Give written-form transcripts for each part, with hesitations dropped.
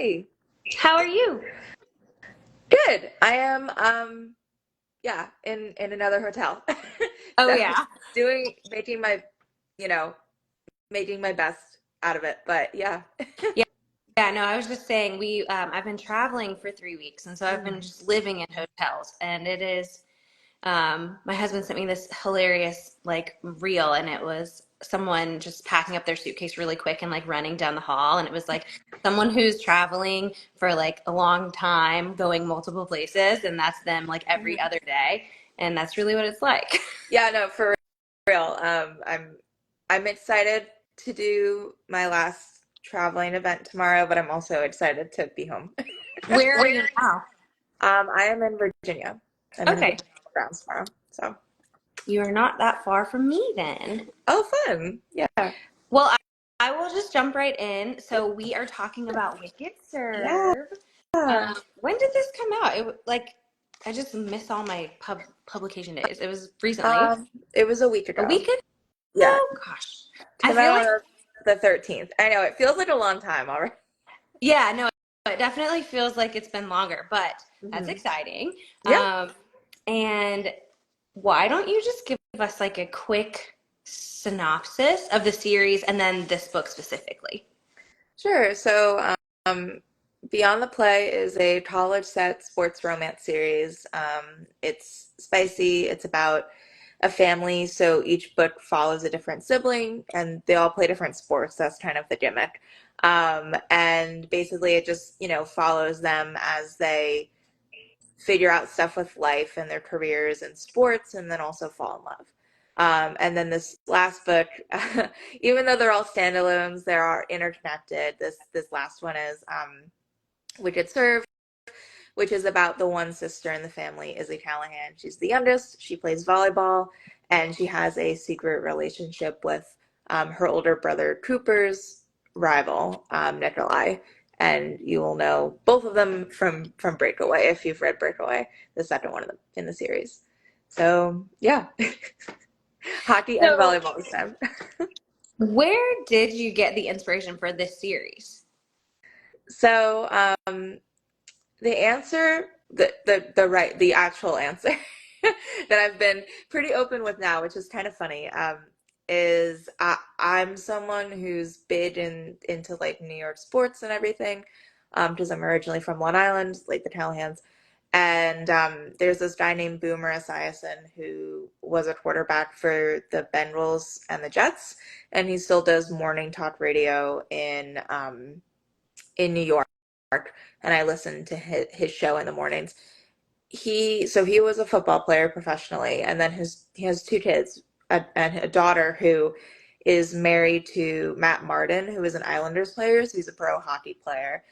Hey, How are you? good. I am yeah, in another hotel. Oh So yeah. doing making my, you know, making my best out of it. But yeah. Yeah, yeah, no, I was just saying I've been traveling for 3 weeks, and so I've been Mm. just living in hotels, and it is my husband sent me this hilarious like reel, and it was someone just packing up their suitcase really quick and like running down the hall, and it was like someone who's traveling for like a long time, going multiple places, and that's them like every Mhm. other day, and that's really what it's like. Yeah, no, for real. I'm excited to do my last traveling event tomorrow, but I'm also excited to be home. Where are you Where? now? I am in Virginia. I'm in Okay, Virginia on the grounds tomorrow. So, you are not that far from me then. oh, fun. Yeah. Well, I will just jump right in. So we are talking about Wicked Yeah. Serve. When did this come out? Like I just miss all my publication days. It was recently. It was a week A ago. week ago? Yeah. Gosh. I Came feel out like on the 13th. I know it feels like a long time already. yeah, no, it definitely feels like it's been longer, but that's Hmm. exciting. Yeah, Um, and why don't you just give us like a quick synopsis of the series and then this book specifically? sure. So, um, Beyond the Play is a college set sports romance series. It's spicy. It's about a family, so each book follows a different sibling, and they all play different sports. That's kind of the gimmick. And basically, it just follows them as they figure out stuff with life and their careers and sports, and then also fall in love. And then this last book, even though they're all standalones, they are interconnected. This last one is Wicked Serve, which is about the one sister in the family, Izzy Callahan. She's the youngest. She plays volleyball, and she has a secret relationship with her older brother Cooper's rival, Nikolai. And you will know both of them from Breakaway if you've read Breakaway, the second one in the series. So yeah, hockey and So, volleyball this time. where did you get the inspiration for this series? So the answer, the actual answer that I've been pretty open with now, which is kind of funny, is I'm someone who's big into like New York sports and everything, because I'm originally from Long Island, like the Callahans. And there's this guy named Boomer Esiason who was a quarterback for the Bengals and the Jets, and he still does morning talk radio in New York, and I listen to his show in the mornings. He was a football player professionally, and then he has two kids, and a daughter who is married to Matt Martin, who is an Islanders player, so he's a pro hockey player.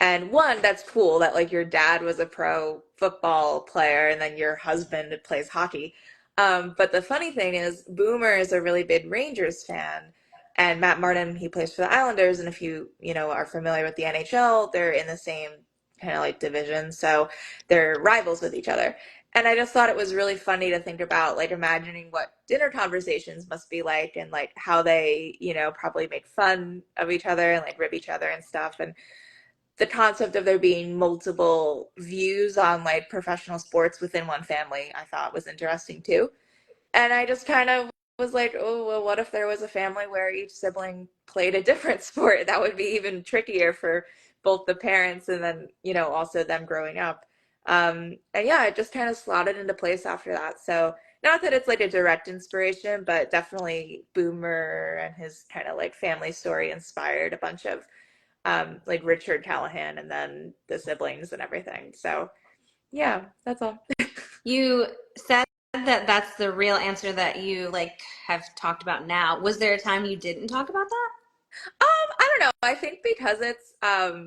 And one, that's cool that like your dad was a pro football player and then your husband plays hockey. But the funny thing is, Boomer is a really big Rangers fan, and Matt Martin, he plays for the Islanders. And if you are familiar with the NHL, they're in the same kind of like division, so they're rivals with each other. And I just thought it was really funny to think about, like imagining what dinner conversations must be like, and like how they, probably make fun of each other and like rib each other and stuff. And the concept of there being multiple views on like professional sports within one family, I thought was interesting too. And I just kind of was like, oh, well, what if there was a family where each sibling played a different sport? That would be even trickier for both the parents and then, also them growing up. And yeah, it just kind of slotted into place after that. So, not that it's like a direct inspiration, but definitely Boomer and his kind of like family story inspired a bunch of like Richard Callahan and then the siblings and everything. So yeah, that's all. You said that that's the real answer that you like have talked about now. Was there a time you didn't talk about that? I don't know. I think because it's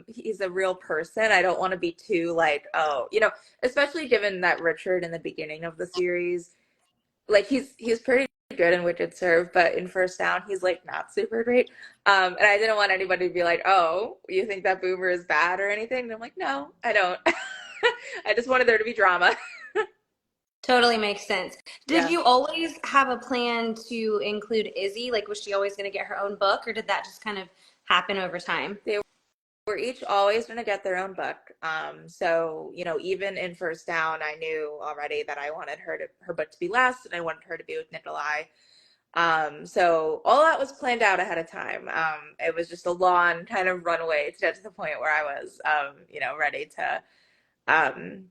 he's a real person, I don't want to be too like, oh, especially given that Richard in the beginning of the series, like he's pretty good in Wicked Serve, but in First Down he's like not super great. And I didn't want anybody to be like, oh, you think that Boomer is bad or anything? And I'm like, no, I don't. I just wanted there to be drama. Totally makes sense. Did Yeah. you always have a plan to include Izzy? Like, was she always going to get her own book, or did that just kind of happen over time? They were each always going to get their own book. So, even in First Down, I knew already that I wanted her book to be last, and I wanted her to be with Nikolai. So all that was planned out ahead of time. It was just a long kind of runway to get to the point where I was, ready to um,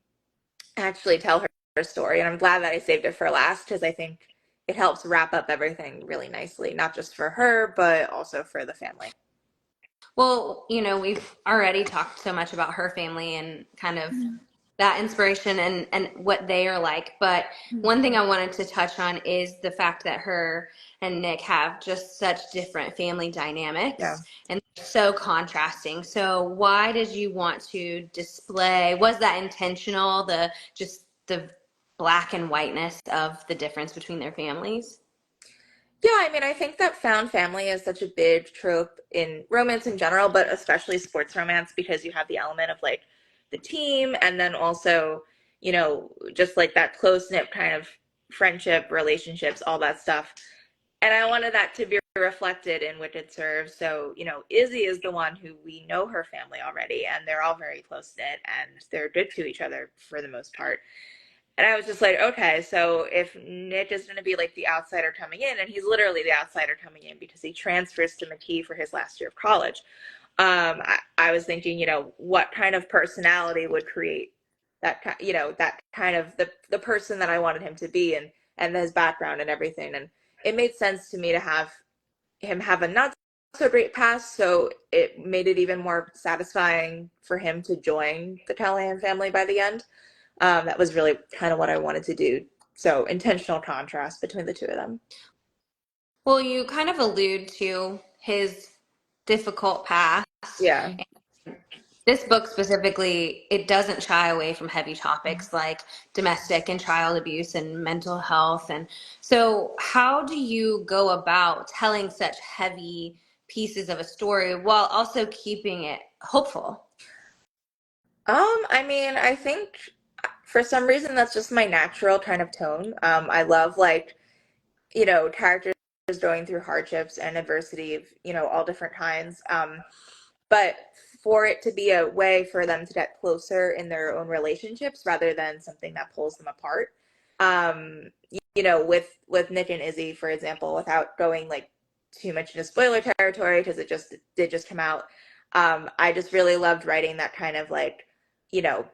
actually tell her story. And I'm glad that I saved it for last because I think it helps wrap up everything really nicely, not just for her, but also for the family. Well, we've already talked so much about her family and kind of that inspiration and what they are like. But one thing I wanted to touch on is the fact that her and Nick have just such different family Yeah. dynamics and so contrasting. So why did you want to display, was that intentional, the black and whiteness of the difference between their families? Yeah, I mean, I think that found family is such a big trope in romance in general, but especially sports romance because you have the element of like the team and then also, just like that close knit kind of friendship, relationships, all that stuff. And I wanted that to be reflected in which it serves. So, Izzy is the one who we know her family already, and they're all very close knit and they're good to each other for the most part. And I was just like, okay, so if Nick is going to be like the outsider coming in, and he's literally the outsider coming in because he transfers to McKee for his last year of college, I was thinking, what kind of personality would create that kind of the person that I wanted him to be and his background and everything. And it made sense to me to have him have a not so great past, so it made it even more satisfying for him to join the Callahan family by the end. That was really kind of what I wanted to do. So intentional contrast between the two of them. Well, you kind of allude to his difficult past. Yeah. This book specifically, it doesn't shy away from heavy topics like domestic and child abuse and mental health. And so, how do you go about telling such heavy pieces of a story while also keeping it hopeful? I mean, I think for some reason that's just my natural kind of tone. I love like, characters going through hardships and adversity of, all different kinds. But for it to be a way for them to get closer in their own relationships rather than something that pulls them apart. With Nick and Izzy, for example, without going like too much into spoiler territory because it just did just come out. I just really loved writing that kind of like, you know,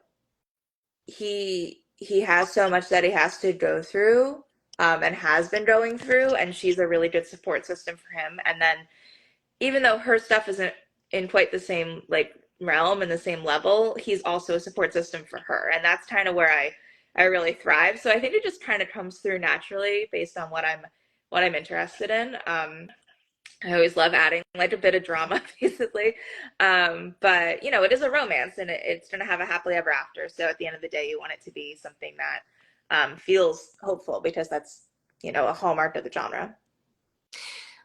he has so much that he has to go through, and has been going through, and she's a really good support system for him. And then even though her stuff isn't in quite the same like realm and the same level, he's also a support system for her, and that's kind of where I really thrive. So I think it just kind of comes through naturally based on what I'm interested in. I always love adding like a bit of drama, basically. But it is a romance, and it's going to have a happily ever after. So at the end of the day, you want it to be something that feels hopeful because that's a hallmark of the genre.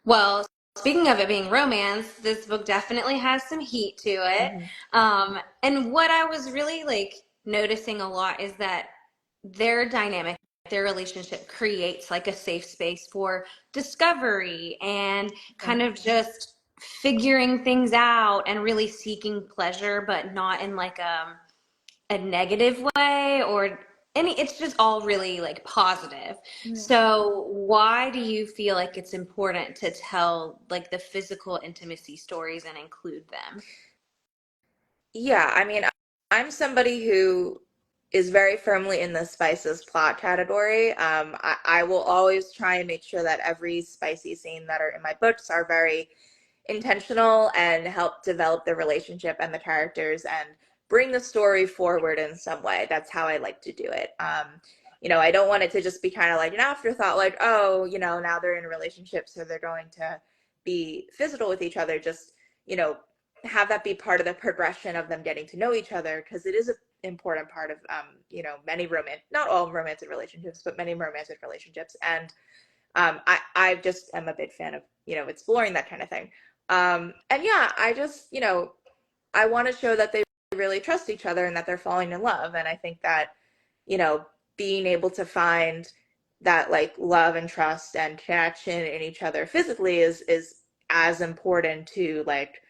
Well, speaking of it being romance, this book definitely has some heat to it. Mm-hmm. And what I was really like noticing a lot is that their dynamic, their relationship creates like a safe space for discovery and Yeah. kind of just figuring things out and really seeking pleasure, but not in like a negative way or any, it's just all really like positive. So why do you feel like it's important to tell like the physical intimacy stories and include them? Yeah, I mean, I'm somebody who is very firmly in the spices plot category. I will always try and make sure that every spicy scene that are in my books are very intentional and help develop the relationship and the characters and bring the story forward in some way. That's how I like to do it. I don't want it to just be kind of like an afterthought, like, oh, now they're in a relationship, so they're going to be physical with each other. Just, you know, have that be part of the progression of them getting to know each other because it is an important part of, many romantic, not all romantic relationships, but many romantic relationships. And I just am a big fan of exploring that kind of thing. And yeah, I just I want to show that they really trust each other and that they're falling in love. And I think that you know being able to find that like love and trust and connection in each other physically is as important to like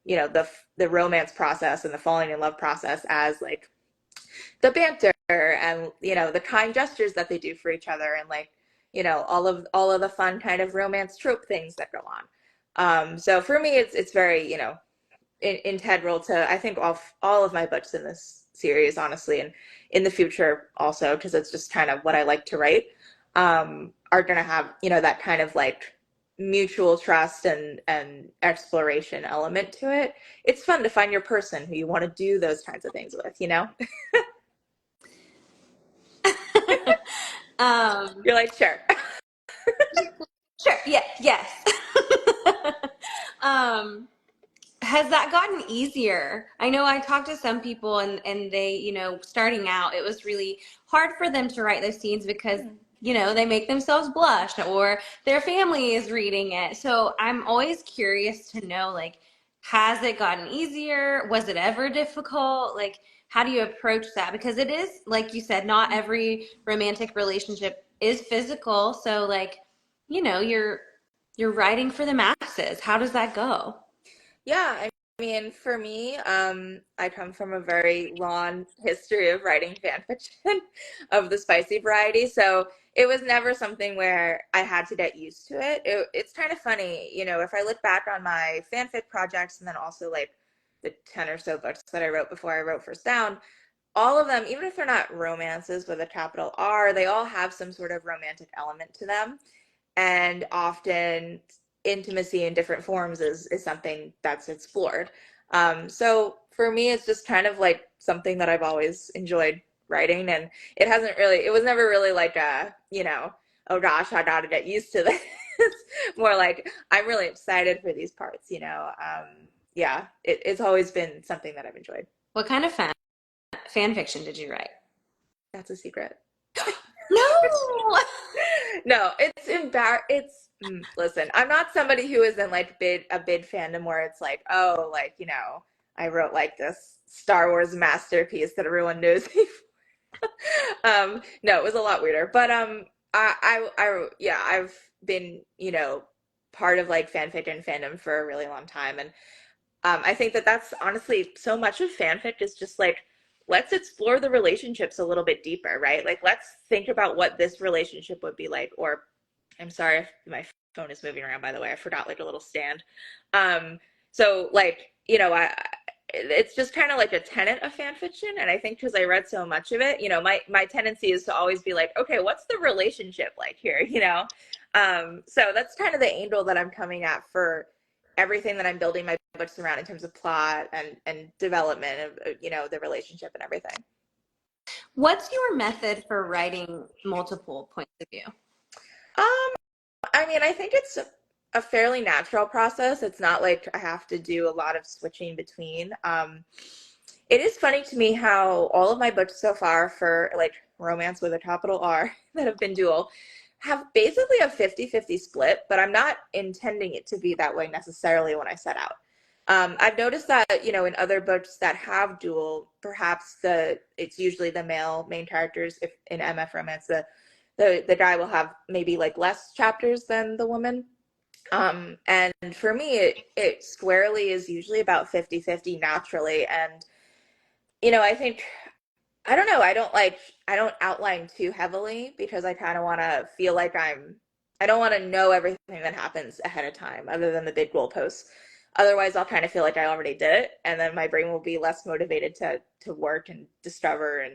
the romance process and the falling in love process as like the banter and the kind gestures that they do for each other, and like all of the fun kind of romance trope things that go on. So for me, it's very integral to, I think, all of my books in this series, honestly, and in the future also, because it's just kind of what I like to write, are going to have that kind of like mutual trust and exploration element to it. It's fun to find your person who you want to do those kinds of things with. um, You're like, sure. sure. Yeah. Yes. um, Has that gotten easier? I know I talked to some people and they, starting out, it was really hard for them to write those scenes because, they make themselves blush or their family is reading it. So I'm always curious to know, like, has it gotten easier? Was it ever difficult? Like, how do you approach that? Because it is, like you said, not every romantic relationship is physical. So like, you're writing for the masses. How does that go? Yeah, I mean, for me, I come from a very long history of writing fan fiction of the spicy variety, so it was never something where I had to get used to it. It's kind of funny, if I look back on my fanfic projects and then also like the 10 or so books that I wrote before I wrote First Down, all of them, even if they're not romances with a capital R, they all have some sort of romantic element to them, and often intimacy in different forms is something that's explored. So for me, it's just kind of like something that I've always enjoyed writing, and it was never really like oh gosh, I gotta get used to this. More like I'm really excited for these parts. Yeah, it's always been something that I've enjoyed. What kind of fan fiction did you write? That's a secret. No. No, listen, I'm not somebody who is in like a bid fandom where it's like, oh, like, I wrote like this Star Wars masterpiece that everyone knows me for. No, it was a lot weirder. But yeah, I've been, part of like fanfic and fandom for a really long time. And I think that that's honestly so much of fanfic is just like, let's explore the relationships a little bit deeper, right? Like, let's think about what this relationship would be like. Or, I'm sorry if my phone is moving around, by the way. I forgot like a little stand. So, like, it's just kind of like a tenet of fan fiction. And I think because I read so much of it, my tendency is to always be like, okay, what's the relationship like here? So that's kind of the angle that I'm coming at for everything that I'm building my books around in terms of plot and development of the relationship and everything. What's your method for writing multiple points of view? Um, I mean, I think it's a fairly natural process. It's not like I have to do a lot of switching between. It is funny to me how all of my books so far for like romance with a capital R that have been dual have basically a 50-50 split, but I'm not intending it to be that way necessarily when I set out. I've noticed that, in other books that have dual, perhaps it's usually the male main characters. If in MF romance, the guy will have maybe like less chapters than the woman. And for me, it squarely is usually about 50-50 naturally. And, I think I don't know. I don't outline too heavily because I kind of want to feel like I don't want to know everything that happens ahead of time other than the big goalposts. Otherwise, I'll kind of feel like I already did it, and then my brain will be less motivated to work and discover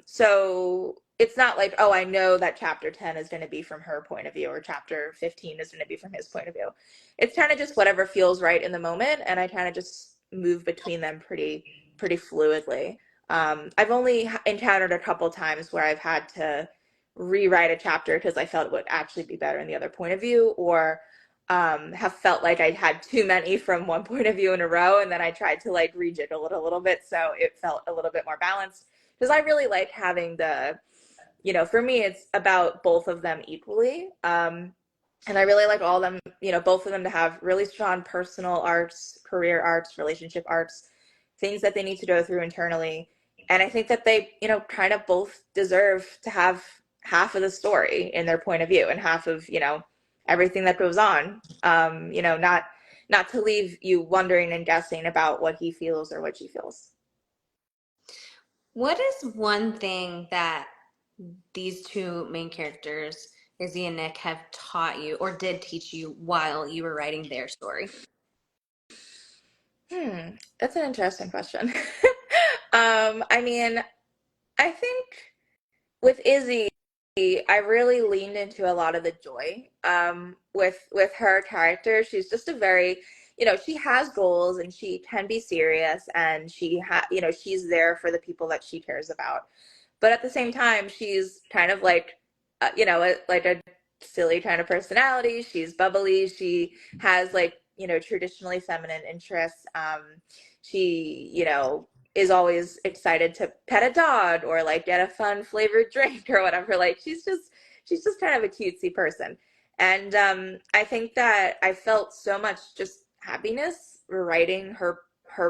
so it's not like, oh, I know that chapter 10 is going to be from her point of view or chapter 15 is going to be from his point of view. It's kind of just whatever feels right in the moment, and I kind of just move between them pretty fluidly. I've only encountered a couple times where I've had to rewrite a chapter because I felt it would actually be better in the other point of view, or have felt like I had too many from one point of view in a row, and then I tried to like rejiggle it a little bit so it felt a little bit more balanced. Because I really like having for me, it's about both of them equally. And I really like all of them, both of them to have really strong personal arcs, career arcs, relationship arcs, things that they need to go through internally. And I think that they, kind of both deserve to have half of the story in their point of view and half of, everything that goes on. Not not to leave you wondering and guessing about what he feels or what she feels. What is one thing that these two main characters, Izzy and Nick, have taught you or did teach you while you were writing their story? That's an interesting question. I mean, I think with Izzy, I really leaned into a lot of the joy. With her character, she's just a very, she has goals and she can be serious and she's there for the people that she cares about. But at the same time, she's kind of like, like a silly kind of personality. She's bubbly. She has like, traditionally feminine interests. She, is always excited to pet a dog or like get a fun flavored drink or whatever. Like she's just kind of a cutesy person. And I think that I felt so much just happiness writing her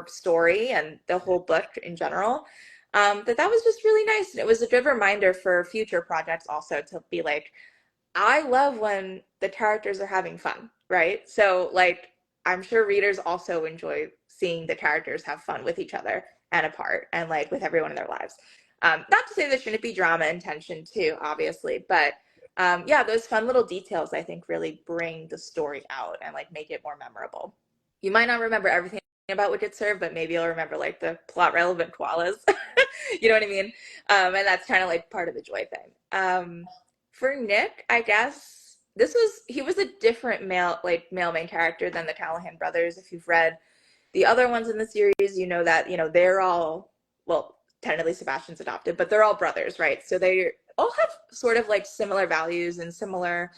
story and the whole book in general. That was just really nice. And it was a good reminder for future projects also to be like, I love when the characters are having fun, right? So, like, I'm sure readers also enjoy seeing the characters have fun with each other and apart and like with everyone in their lives. Not to say there shouldn't be drama and tension too, obviously, but yeah, those fun little details I think really bring the story out and like make it more memorable. You might not remember everything about Wicked Serve, but maybe you'll remember like the plot relevant koalas. You know what I mean? And that's kind of like part of the joy thing. For Nick, I guess he was a different male main character than the Callahan brothers. If you've read the other ones in the series, you know that, they're all, well, technically Sebastian's adopted, but they're all brothers, right? So they all have sort of like similar values and similar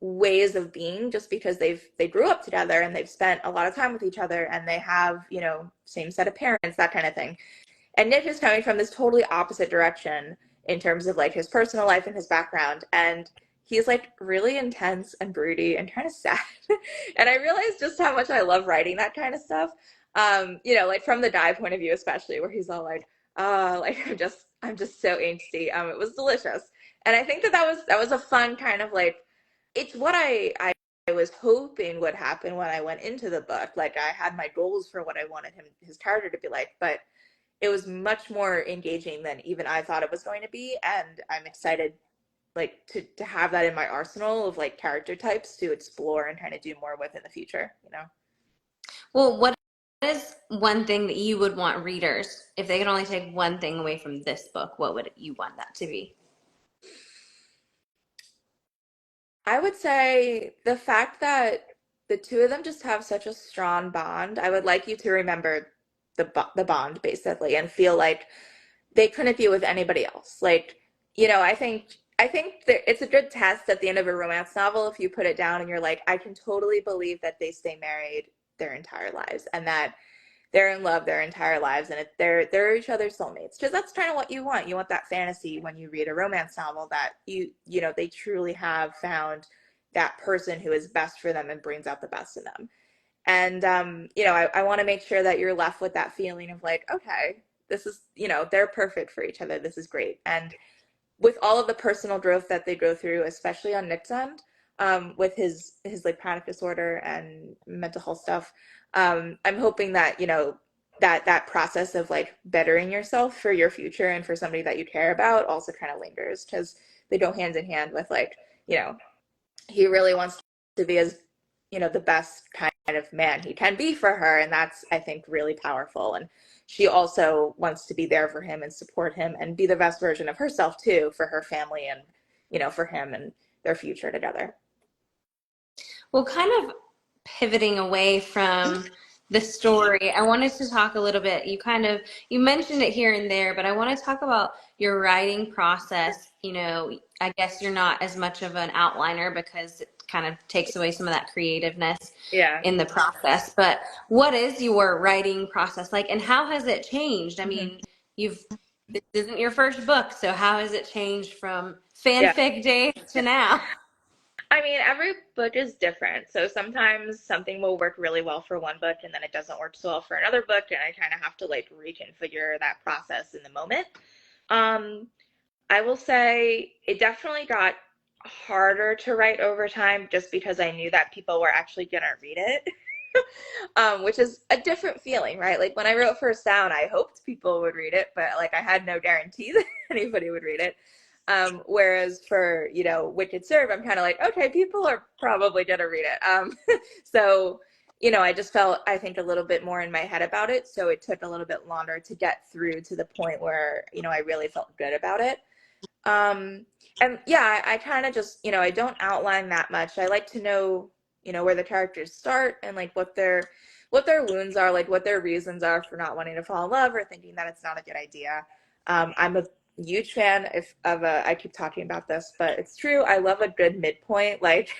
ways of being just because they grew up together and they've spent a lot of time with each other and they have, same set of parents, that kind of thing. And Nick is coming from this totally opposite direction in terms of like his personal life and his background. And he's like really intense and broody and kind of sad. And I realized just how much I love writing that kind of stuff. Like from the Di point of view, especially where he's all like, like I'm just so angsty. It was delicious. And I think that was a fun kind of like, it's what I was hoping would happen when I went into the book. Like I had my goals for what I wanted his character to be like, but it was much more engaging than even I thought it was going to be. And I'm excited like to have that in my arsenal of like character types to explore and kind of do more with in the future. Well, what is one thing that you would want readers, if they could only take one thing away from this book, what would you want that to be? I would say the fact that the two of them just have such a strong bond. I would like you to remember the bond basically and feel like they couldn't be with anybody else. Like, I think that it's a good test at the end of a romance novel if you put it down and you're like, I can totally believe that they stay married their entire lives and that they're in love their entire lives and they're each other's soulmates. Because that's kind of what you want. You want that fantasy when you read a romance novel that they truly have found that person who is best for them and brings out the best in them. And I want to make sure that you're left with that feeling of like, okay, this is, they're perfect for each other. This is great. And with all of the personal growth that they go through, especially on Nick's end, with his like panic disorder and mental health stuff, I'm hoping that that process of like bettering yourself for your future and for somebody that you care about also kind of lingers because they go hand in hand with like you know he really wants to be as the best kind of man he can be for her, and that's I think really powerful. And she also wants to be there for him and support him and be the best version of herself too for her family and for him and their future together. Well, kind of pivoting away from the story, I wanted to talk a little bit. You mentioned it here and there, but I want to talk about your writing process. I guess you're not as much of an outliner because it kind of takes away some of that creativeness Yeah. in the process. But what is your writing process like, and how has it changed? I Hmm. mean, this isn't your first book, so how has it changed from Yeah. fanfic days to now? I mean, every book is different. So sometimes something will work really well for one book and then it doesn't work so well for another book. And I kind of have to like reconfigure that process in the moment. Um, I will say it definitely got harder to write over time just because I knew that people were actually going to read it. which is a different feeling, right? Like when I wrote First Down, I hoped people would read it, but like I had no guarantee that anybody would read it. Whereas for, Wicked Serve, I'm kind of like, okay, people are probably gonna read it. So, I just felt, I think, a little bit more in my head about it. So it took a little bit longer to get through to the point where, I really felt good about it. Um, and yeah, I kind of just, I don't outline that much. I like to know, where the characters start and like what their wounds are, like what their reasons are for not wanting to fall in love or thinking that it's not a good idea. I'm a huge fan of I keep talking about this, but it's true. I love a good midpoint. Like,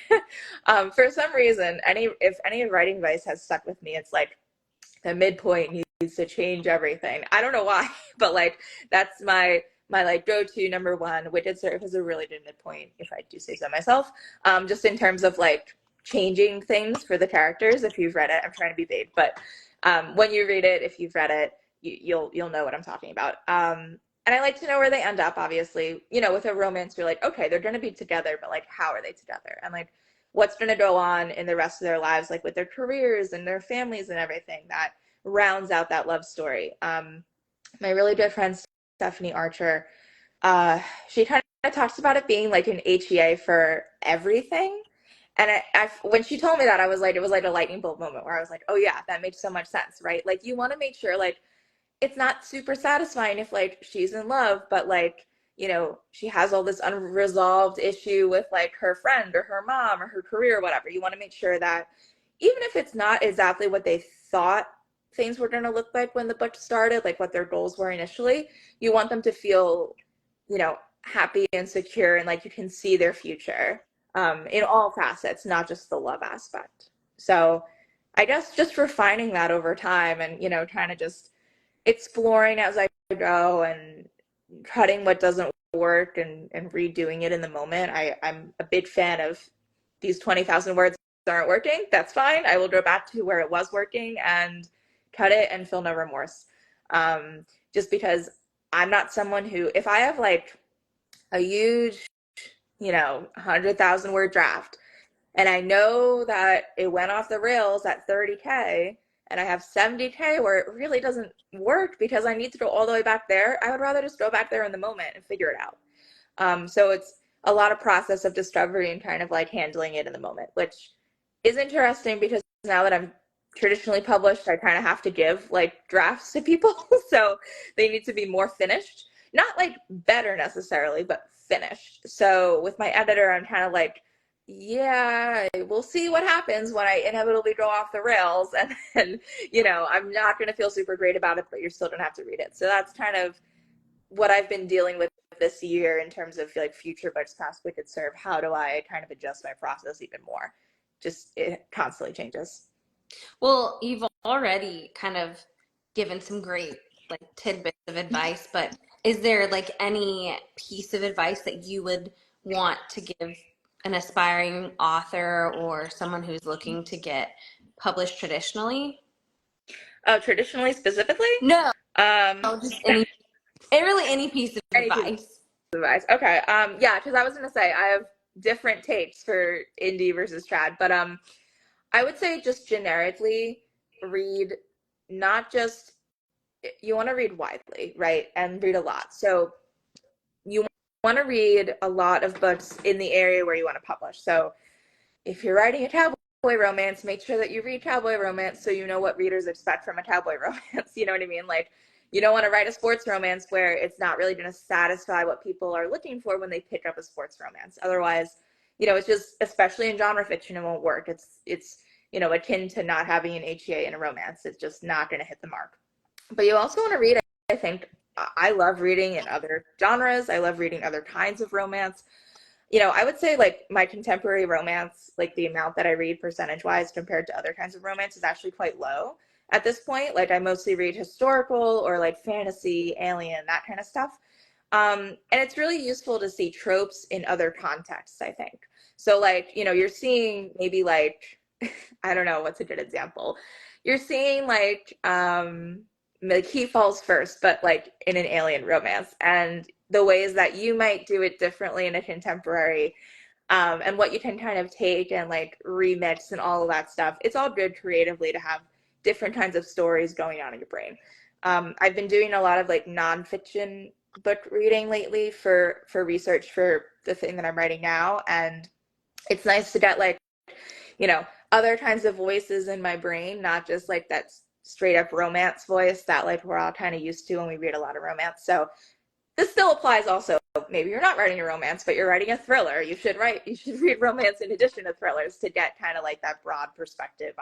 for some reason, if any writing advice has stuck with me, it's like the midpoint needs to change everything. I don't know why, but like that's my like go-to number one. Wicked Surf is a really good midpoint, if I do say so myself. Just in terms of like changing things for the characters. If you've read it, I'm trying to be vague, but when you read it, if you've read it, you'll know what I'm talking about. And I like to know where they end up. Obviously, with a romance, you're like, okay, they're going to be together, but like, how are they together? And like, what's going to go on in the rest of their lives, like with their careers and their families and everything that rounds out that love story. My really good friend Stephanie Archer, she kind of talks about it being like an HEA for everything. And when she told me that, I was like, it was like a lightning bolt moment where I was like, oh yeah, that makes so much sense, right? Like you want to make sure like it's not super satisfying if like she's in love, but like, she has all this unresolved issue with like her friend or her mom or her career or whatever. You want to make sure that even if it's not exactly what they thought things were going to look like when the book started, like what their goals were initially, you want them to feel, happy and secure and like you can see their future in all facets, not just the love aspect. So I guess just refining that over time and, kind of just exploring as I go and cutting what doesn't work and redoing it in the moment. I'm a big fan of these 20,000 words aren't working. That's fine. I will go back to where it was working and cut it and feel no remorse. Um, just because I'm not someone who, if I have like a huge, 100,000 word draft, and I know that it went off the rails at 30K and I have 70K where it really doesn't work because I need to go all the way back there, I would rather just go back there in the moment and figure it out. So it's a lot of process of discovery and kind of like handling it in the moment, which is interesting because now that I'm traditionally published, I kind of have to give like drafts to people. So they need to be more finished, not like better necessarily, but finished. So with my editor, I'm kind of like, yeah, we'll see what happens when I inevitably go off the rails. And I'm not going to feel super great about it, but you're still going to have to read it. So that's kind of what I've been dealing with this year in terms of like future books past Wicked Serve. How do I kind of adjust my process even more? Just it constantly changes. Well, you've already kind of given some great like tidbits of advice, but is there like any piece of advice that you would want to give an aspiring author or someone who's looking to get published traditionally? Traditionally, specifically, No, um, just any piece of any piece of advice. advice. Okay. Yeah, because I was gonna say I have different takes for indie versus trad, but I would say just generically read not just you want to read widely, right? And read a lot. So you want to read a lot of books in the area where you want to publish. So if you're writing a cowboy romance, make sure that you read cowboy romance so you know what readers expect from a cowboy romance. You know what I mean? Like, you don't want to write a sports romance where it's not really going to satisfy what people are looking for when they pick up a sports romance. Otherwise, it's just, especially in genre fiction, it won't work. It's akin to not having an HEA in a romance. It's just not going to hit the mark. But you also want to read, I think, I love reading in other genres. I love reading other kinds of romance. I would say like my contemporary romance, like the amount that I read percentage wise compared to other kinds of romance is actually quite low at this point. Like I mostly read historical or like fantasy, alien, that kind of stuff. And it's really useful to see tropes in other contexts, I think. So like, you're seeing maybe like, I don't know what's a good example. You're seeing like he falls first, but like in an alien romance, and the ways that you might do it differently in a contemporary. and what you can kind of take and like remix and all of that stuff. It's all good creatively to have different kinds of stories going on in your brain. I've been doing a lot of like nonfiction book reading lately for research for the thing that I'm writing now, and it's nice to get like, other kinds of voices in my brain, not just like that straight up romance voice that like we're all kind of used to when we read a lot of romance. So this still applies also. Maybe you're not writing a romance, but you're writing a thriller. You should read romance in addition to thrillers to get kind of like that broad perspective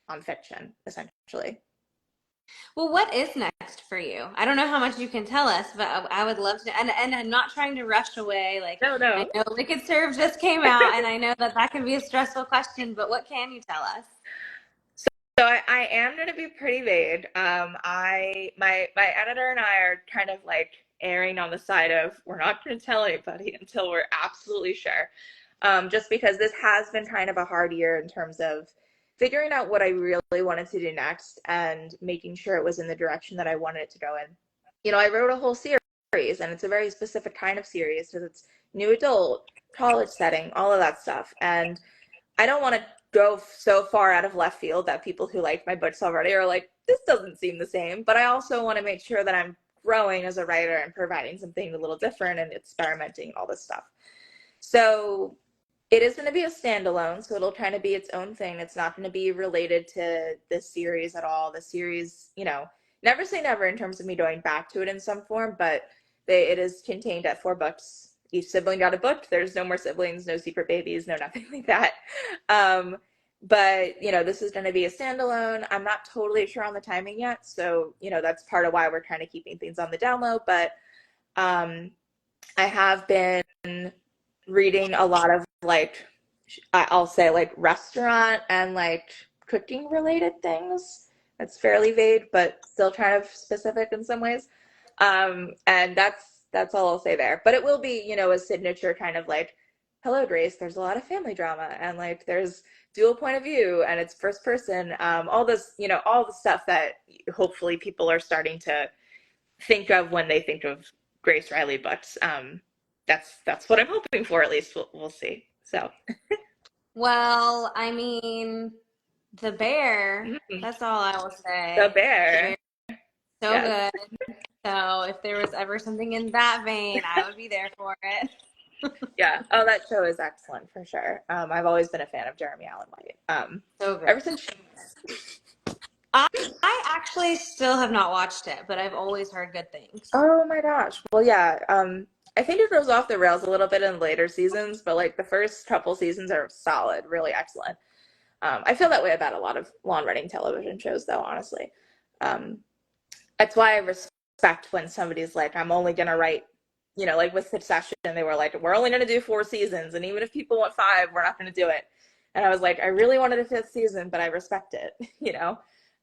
on fiction, essentially. Well, what is next for you? I don't know how much you can tell us, but I would love to. And I'm not trying to rush away. Like, No, I no. know Wicked Serve just came out, and I know that that can be a stressful question, but what can you tell us? So I am going to be pretty vague. My editor and I are kind of like erring on the side of we're not going to tell anybody until we're absolutely sure. Just because this has been kind of a hard year in terms of figuring out what I really wanted to do next and making sure it was in the direction that I wanted it to go in. I wrote a whole series, and it's a very specific kind of series because it's new adult, college setting, all of that stuff. And I don't want to go so far out of left field that people who like my books already are like, this doesn't seem the same. But I also want to make sure that I'm growing as a writer and providing something a little different and experimenting and all this stuff. So it is going to be a standalone, so it'll kind of be its own thing. It's not going to be related to this series at all. The series, never say never in terms of me going back to it in some form, but it is contained at 4 books. Each sibling got a book. There's no more siblings, no secret babies, no nothing like that. Um, but this is going to be a standalone. I'm not totally sure on the timing yet, so that's part of why we're kind of keeping things on the down low. But um, I have been reading a lot of like, I'll say like restaurant and like cooking related things. It's fairly vague, but still kind of specific in some ways. And that's all I'll say there. But it will be, a signature kind of like, hello, Grace. There's a lot of family drama, and like there's dual point of view, and it's first person. All this, all the stuff that hopefully people are starting to think of when they think of Grace Reilly books. That's what I'm hoping for. At least we'll see. So Well, I mean, the bear, mhm. that's all I will The say. The bear, bear, so yes, good. So if there was ever something in that vein, I would be there for it. yeah. Oh, that show is excellent for sure. I've always been a fan of Jeremy Allen White. So good. Ever since. I, I actually still have not watched it, but I've always heard good things. Oh my gosh. Well, yeah. I think it goes off the rails a little bit in later seasons, but like the first couple seasons are solid, really excellent. I feel that way about a lot of long-running television shows, though, honestly. Um, that's why I respect when somebody's like, I'm only gonna write, like with Succession, they were like, we're only gonna do 4 seasons, and even if people want 5, we're not gonna do it. And I was like, I really wanted a 5th season, but I respect it,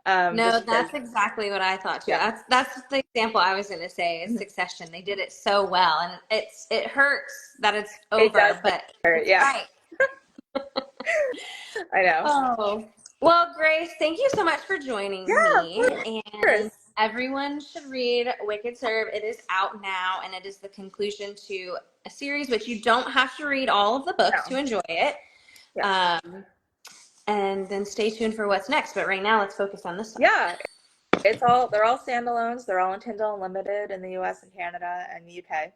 No, just because, that's exactly what I thought too. yeah, That's the example I was going to say is Succession. They did it so well, and it hurts that it's it does over, but hurt. it's Yeah, right. I know. Oh, well, Grace, thank you so much for joining Yeah, of me. course. And everyone should read Wicked Serve. It is out now, and it is the conclusion to a series which you don't have to read all of the books to No, enjoy it. yeah, Um, and then stay tuned for what's next. But right now, let's focus on this one. yeah. They're all standalones. They're all on Kindle Unlimited in the U.S. and Canada and the UK.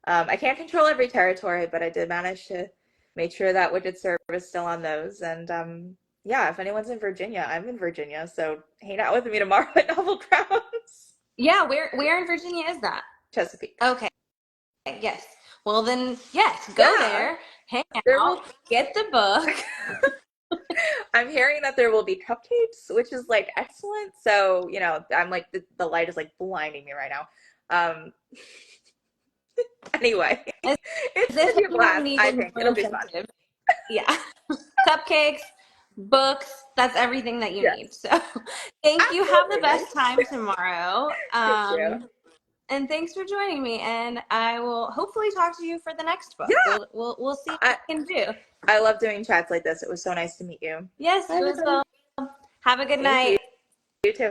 I can't control every territory, but I did manage to make sure that Widget Serve is still on those. And yeah, if anyone's in Virginia, I'm in Virginia, so hang out with me tomorrow at Novel Grounds, Yeah, where in Virginia is that? Chesapeake. Okay, yes. Well, then, yes, go Yeah, there, hang there out, will. get the book. I'm hearing that there will be cupcakes, which is like excellent. So I'm like the light is like blinding me right now. Um, anyway, As it's gonna if be a anyone blast. I needed think more it'll be fun. incentive. Yeah. Cupcakes, books, that's everything that you need. Yes, So thank you. Have the absolutely. best time tomorrow. Thank you. And thanks for joining me. And I will hopefully talk to you for the next book. Yeah, We'll see I what we can do. I love doing chats like this. It was so nice to meet you. Yes, Bye, you as everybody. well. Have a good Thank you. night. You too.